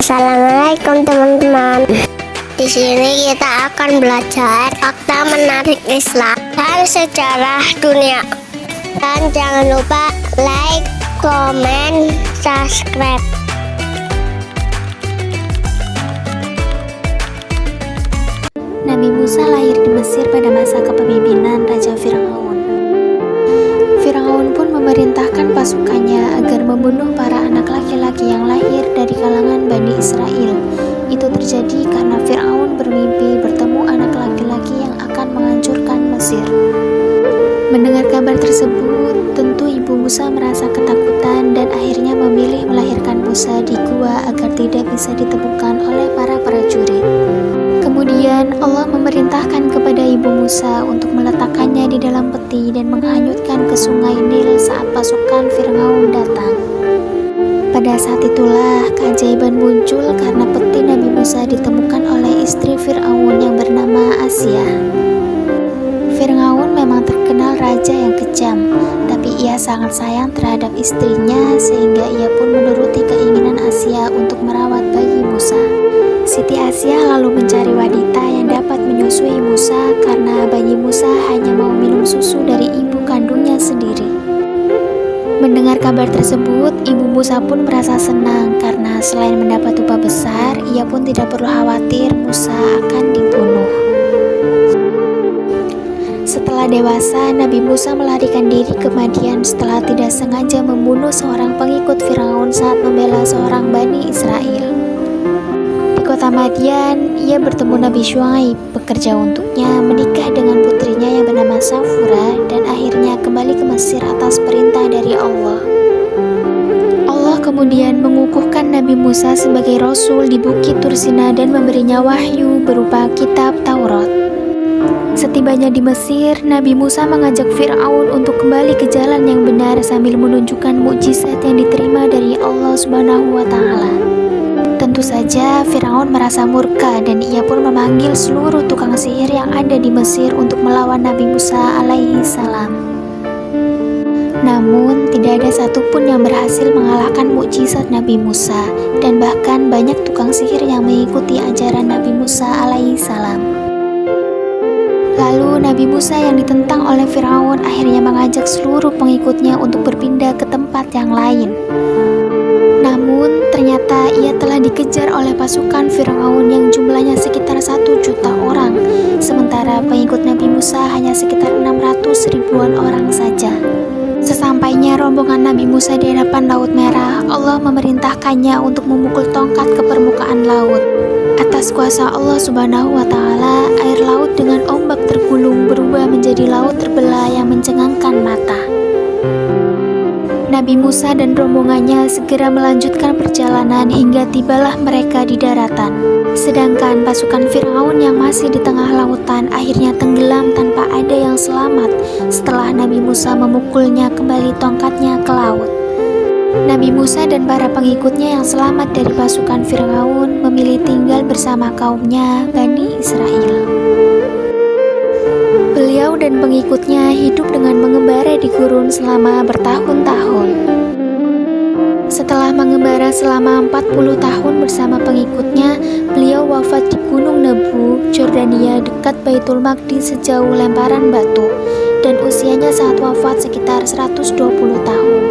Assalamualaikum teman-teman. Di sini kita akan belajar fakta menarik Islam dan sejarah dunia. Dan jangan lupa like, comment, subscribe. Nabi Musa lahir di Mesir pada masa kepemimpinan Raja Fir'aun. Fir'aun pun memerintahkan pasukannya agar membunuh para anak laki-laki yang lahir dari kalangan Bani Israel. Itu terjadi karena Fir'aun bermimpi bertemu anak laki-laki yang akan menghancurkan Mesir. Mendengar kabar tersebut, tentu ibu Musa merasa ketakutan dan akhirnya memilih melahirkan Musa di gua agar tidak bisa ditemukan oleh para prajurit. Kemudian Allah memerintahkan kepada ibu Musa untuk meletakkannya di dalam peti dan menghanyutkan ke sungai Nil saat pasukan Fir'aun datang. Pada saat itulah keajaiban muncul karena peti Nabi Musa ditemukan oleh istri Fir'aun yang bernama Asia. Fir'aun memang terkenal raja yang kejam, tapi ia sangat sayang terhadap istrinya sehingga ia pun menuruti keinginan Asia untuk merawat bayi Musa. Siti Asia lalu mencari wanita yang dapat menyusui Musa karena bayi Musa hanya mau minum susu dari ibu kandungnya sendiri. Mendengar kabar tersebut, ibu Musa pun merasa senang karena selain mendapat upah besar, ia pun tidak perlu khawatir Musa akan dibunuh. Setelah dewasa, Nabi Musa melarikan diri ke Madian setelah tidak sengaja membunuh seorang pengikut Fir'aun saat membela seorang Bani Israel. Di kota Madian, ia bertemu Nabi Syuaib, bekerja untuknya, menikah dengan putrinya yang bernama Safura, dan akhirnya kembali ke Mesir atas perintah dari Allah. Allah kemudian mengukuhkan Nabi Musa sebagai Rasul di Bukit Tursina dan memberinya wahyu berupa kitab Taurat. Setibanya di Mesir, Nabi Musa mengajak Fir'aun untuk kembali ke jalan yang benar sambil menunjukkan mukjizat yang diterima dari Allah Subhanahu wa Ta'ala. Tentu saja Fir'aun merasa murka dan ia pun memanggil seluruh tukang sihir yang ada di Mesir untuk melawan Nabi Musa alaihi salam. Namun tidak ada satupun yang berhasil mengalahkan mukjizat Nabi Musa, dan bahkan banyak tukang sihir yang mengikuti ajaran Nabi Musa alaihi salam. Lalu Nabi Musa yang ditentang oleh Fir'aun akhirnya mengajak seluruh pengikutnya untuk berpindah ke tempat yang lain. Namun ternyata ia telah dikejar oleh pasukan Fir'aun yang jumlahnya sekitar 1 juta orang, sementara pengikut Nabi Musa hanya sekitar 600 ribuan orang saja. Sesampainya rombongan Nabi Musa di hadapan Laut Merah, Allah memerintahkannya untuk memukul tongkat ke permukaan laut. Atas kuasa Allah Subhanahu wa Ta'ala, air laut dengan ombak tergulung berubah menjadi laut terbelah yang mencengangkan mata. Nabi Musa dan rombongannya segera melanjutkan perjalanan hingga tibalah mereka di daratan. Sedangkan pasukan Fir'aun yang masih di tengah lautan akhirnya tenggelam tanpa ada yang selamat setelah Nabi Musa memukulnya kembali tongkatnya ke laut. Nabi Musa dan para pengikutnya yang selamat dari pasukan Fir'aun memilih tinggal bersama kaumnya Bani Israel. Beliau dan pengikutnya hidup dengan mengembara di gurun selama bertahun-tahun. Setelah mengembara selama 40 tahun bersama pengikutnya, beliau wafat di Gunung Nebu, Jordania dekat Baitul Maqdis sejauh lemparan batu, dan usianya saat wafat sekitar 120 tahun.